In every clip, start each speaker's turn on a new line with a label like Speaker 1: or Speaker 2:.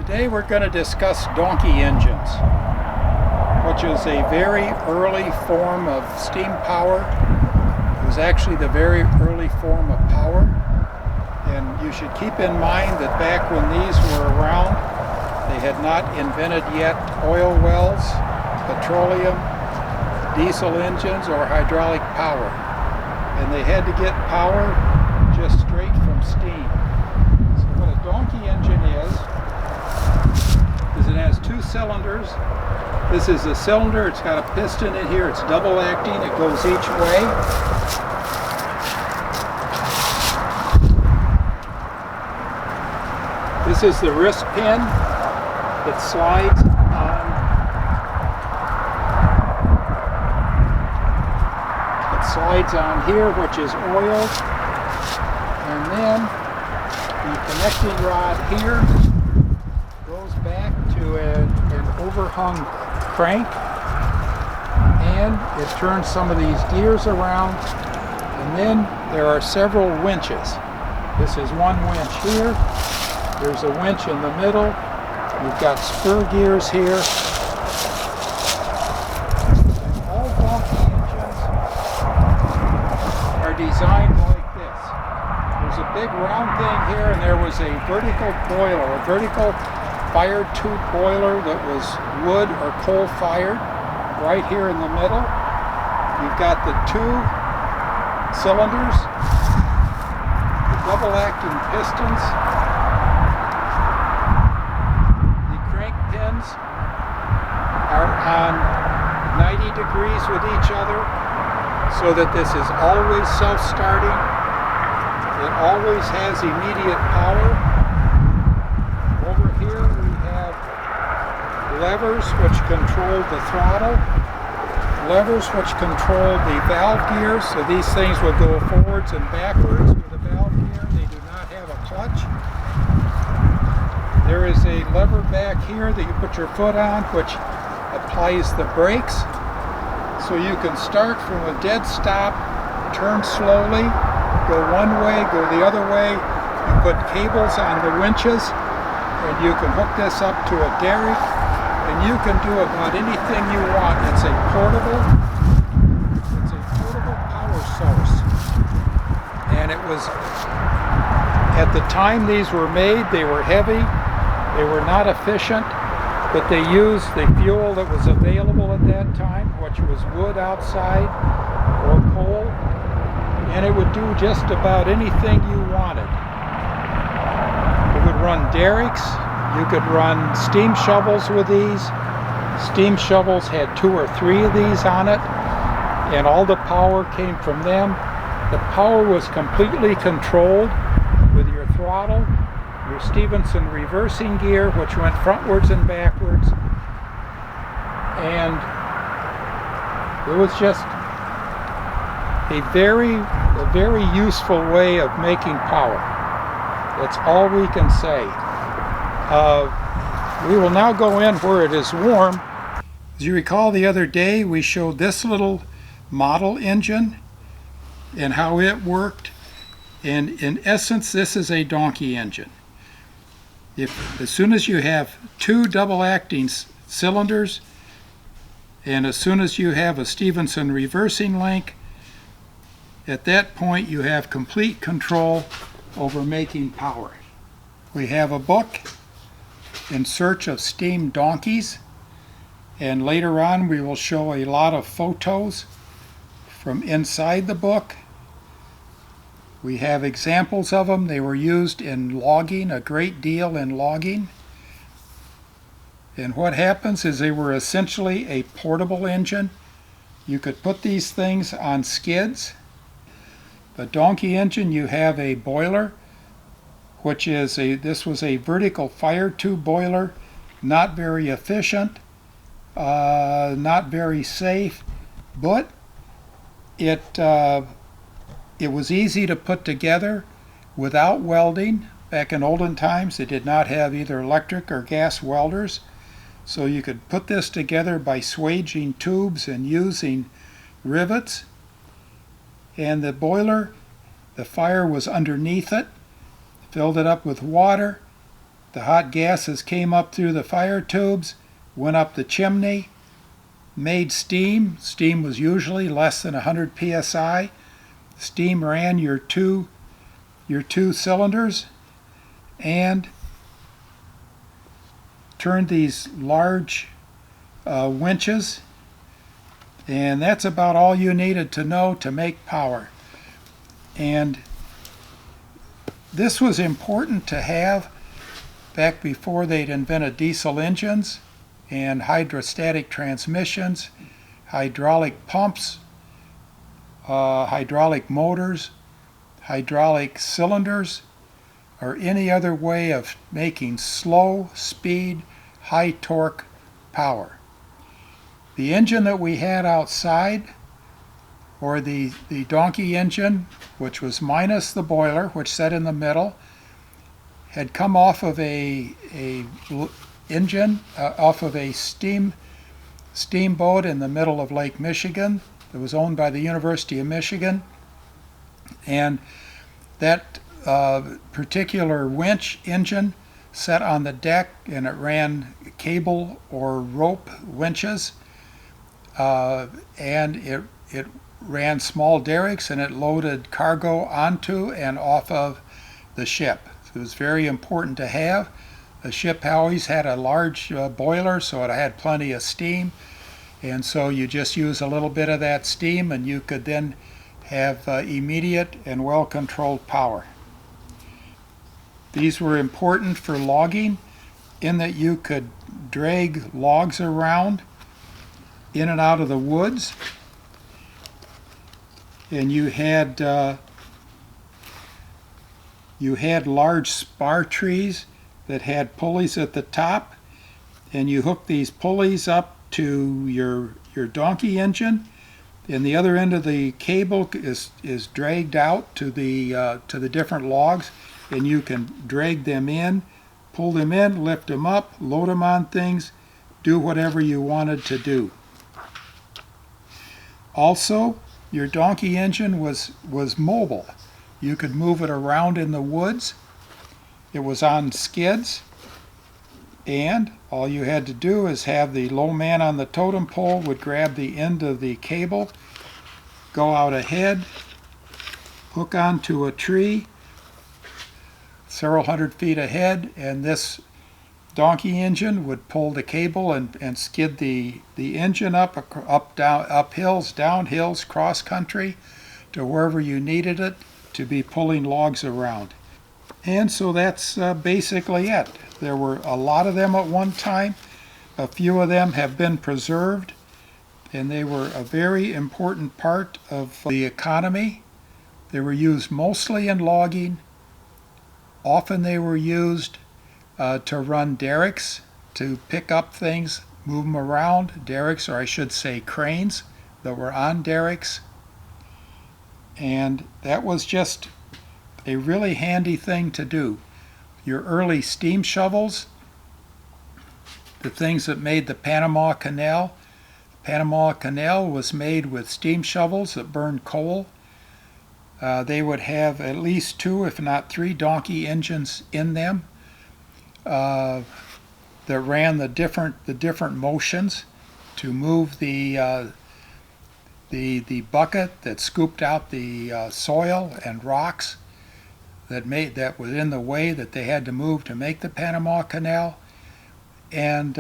Speaker 1: Today we're going to discuss donkey engines, which is a very early form of steam power. It was actually the very early form of power, and you should keep in mind that back when these were around, they had not invented yet oil wells, petroleum, diesel engines, or hydraulic power, and they had to get power just straight from steam. So what a donkey engine is it has two cylinders. This is a cylinder, it's got a piston in here, it's double acting, it goes each way. This is the wrist pin that slides on. It slides on here, which is oiled. And then the connecting rod here goes back to an overhung crank, and it turns some of these gears around, and then there are several winches. This is one winch here, there's a winch in the middle, you've got spur gears here. And all donkey engines are designed like this. There's a big round thing here, and there was a vertical boiler, a vertical fire tube boiler that was wood or coal fired right here in the middle. You've got the two cylinders, the double acting pistons, the crank pins are on 90 degrees with each other so that this is always self-starting. It always has immediate power. Over here we have levers which control the throttle, levers which control the valve gears, so these things will go forwards and backwards with the valve gear. They do not have a clutch. There is a lever back here that you put your foot on which applies the brakes, so you can start from a dead stop, turn slowly, go one way, go the other way. You put cables on the winches, and you can hook this up to a derrick, and you can do about anything you want. It's a portable power source. And it was, at the time these were made, they were heavy, they were not efficient, but they used the fuel that was available at that time, which was wood outside or coal, and it would do just about anything you wanted. You could run derricks, you could run steam shovels with these. Steam shovels had 2 or 3 of these on it, and all the power came from them. The power was completely controlled with your throttle, your Stephenson Reversing gear, which went frontwards and backwards, and it was just a very useful way of making power. That's all we can say. We will now go in where it is warm. As you recall, the other day we showed this little model engine and how it worked, and in essence this is a donkey engine. As soon as you have 2 double acting cylinders, and as soon as you have a Stephenson Reversing link, at that point you have complete control over making power. We have a book, In Search of Steam Donkeys, and later on we will show a lot of photos from inside the book. We have examples of them. They were used in logging, a great deal in logging. And what happens is they were essentially a portable engine. You could put these things on skids. The donkey engine, you have a boiler, which is this was a vertical fire tube boiler, not very efficient, not very safe, but it was easy to put together without welding. Back in olden times, they did not have either electric or gas welders, so you could put this together by swaging tubes and using rivets. And the boiler, the fire was underneath it, filled it up with water, The hot gases came up through the fire tubes, went up the chimney, made steam. Steam was usually less than 100 psi. Steam ran your two cylinders and turned these large winches, and that's about all you needed to know to make power. And this was important to have back before they'd invented diesel engines and hydrostatic transmissions, hydraulic pumps, hydraulic motors, hydraulic cylinders, or any other way of making slow speed, high torque power. The engine that we had outside, or the donkey engine, which was minus the boiler, which sat in the middle, had come off of a steamboat in the middle of Lake Michigan that was owned by the University of Michigan. And that particular winch engine sat on the deck, and it ran cable or rope winches, and it ran small derricks, and it loaded cargo onto and off of the ship. It was very important to have. The ship always had a large boiler, so it had plenty of steam, and so you just use a little bit of that steam and you could then have immediate and well-controlled power. These were important for logging in that you could drag logs around in and out of the woods, and you had large spar trees that had pulleys at the top, and you hook these pulleys up to your donkey engine, and the other end of the cable is dragged out to the different logs, and you can drag them in, pull them in, lift them up, load them on things, do whatever you wanted to do. Also, your donkey engine was mobile. You could move it around in the woods. It was on skids, and all you had to do is have the low man on the totem pole would grab the end of the cable, go out ahead, hook onto a tree several hundred feet ahead, and this donkey engine would pull the cable and skid the engine up hills, down hills, cross country to wherever you needed it to be pulling logs around. And so that's basically it. There were a lot of them at one time. A few of them have been preserved, and they were a very important part of the economy. They were used mostly in logging. Often they were used to run derricks, to pick up things, move them around. Derricks, or I should say cranes, that were on derricks. And that was just a really handy thing to do. Your early steam shovels, the things that made the Panama Canal. The Panama Canal was made with steam shovels that burned coal. They would have at least 2, if not 3 donkey engines in them that ran the different motions to move the bucket that scooped out the soil and rocks that was in the way that they had to move to make the Panama Canal, and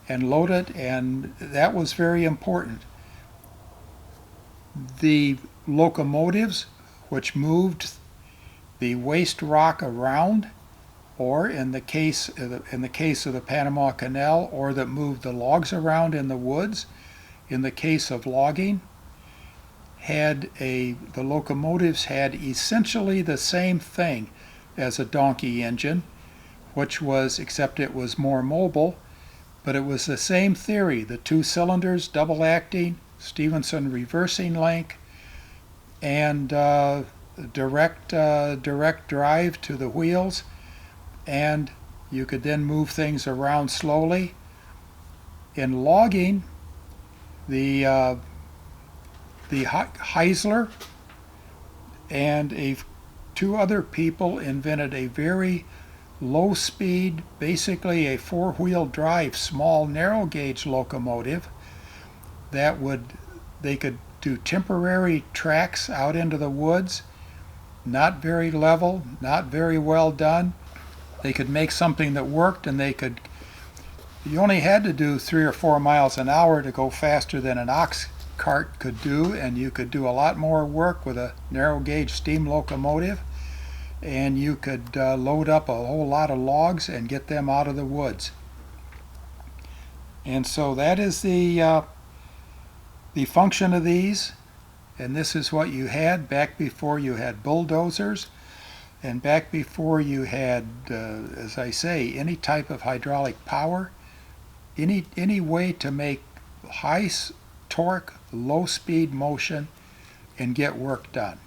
Speaker 1: load it, and that was very important. The locomotives, which moved the waste rock around, or in the case of the Panama Canal, or that moved the logs around in the woods, in the case of logging, the locomotives had essentially the same thing as a donkey engine, which was, except it was more mobile, but it was the same theory: the 2 cylinders, double acting, Stephenson reversing link, and direct drive to the wheels, and you could then move things around slowly. In logging, the Heisler and a two other people invented a very low speed, basically a four-wheel drive, small narrow gauge locomotive that they could do temporary tracks out into the woods, not very level, not very well done. They could make something that worked, and you only had to do 3 or 4 miles an hour to go faster than an ox cart could do, and you could do a lot more work with a narrow gauge steam locomotive, and you could load up a whole lot of logs and get them out of the woods. And so that is the function of these, and this is what you had back before you had bulldozers, and back before you had, as I say, any type of hydraulic power, any way to make high torque, low speed motion and get work done.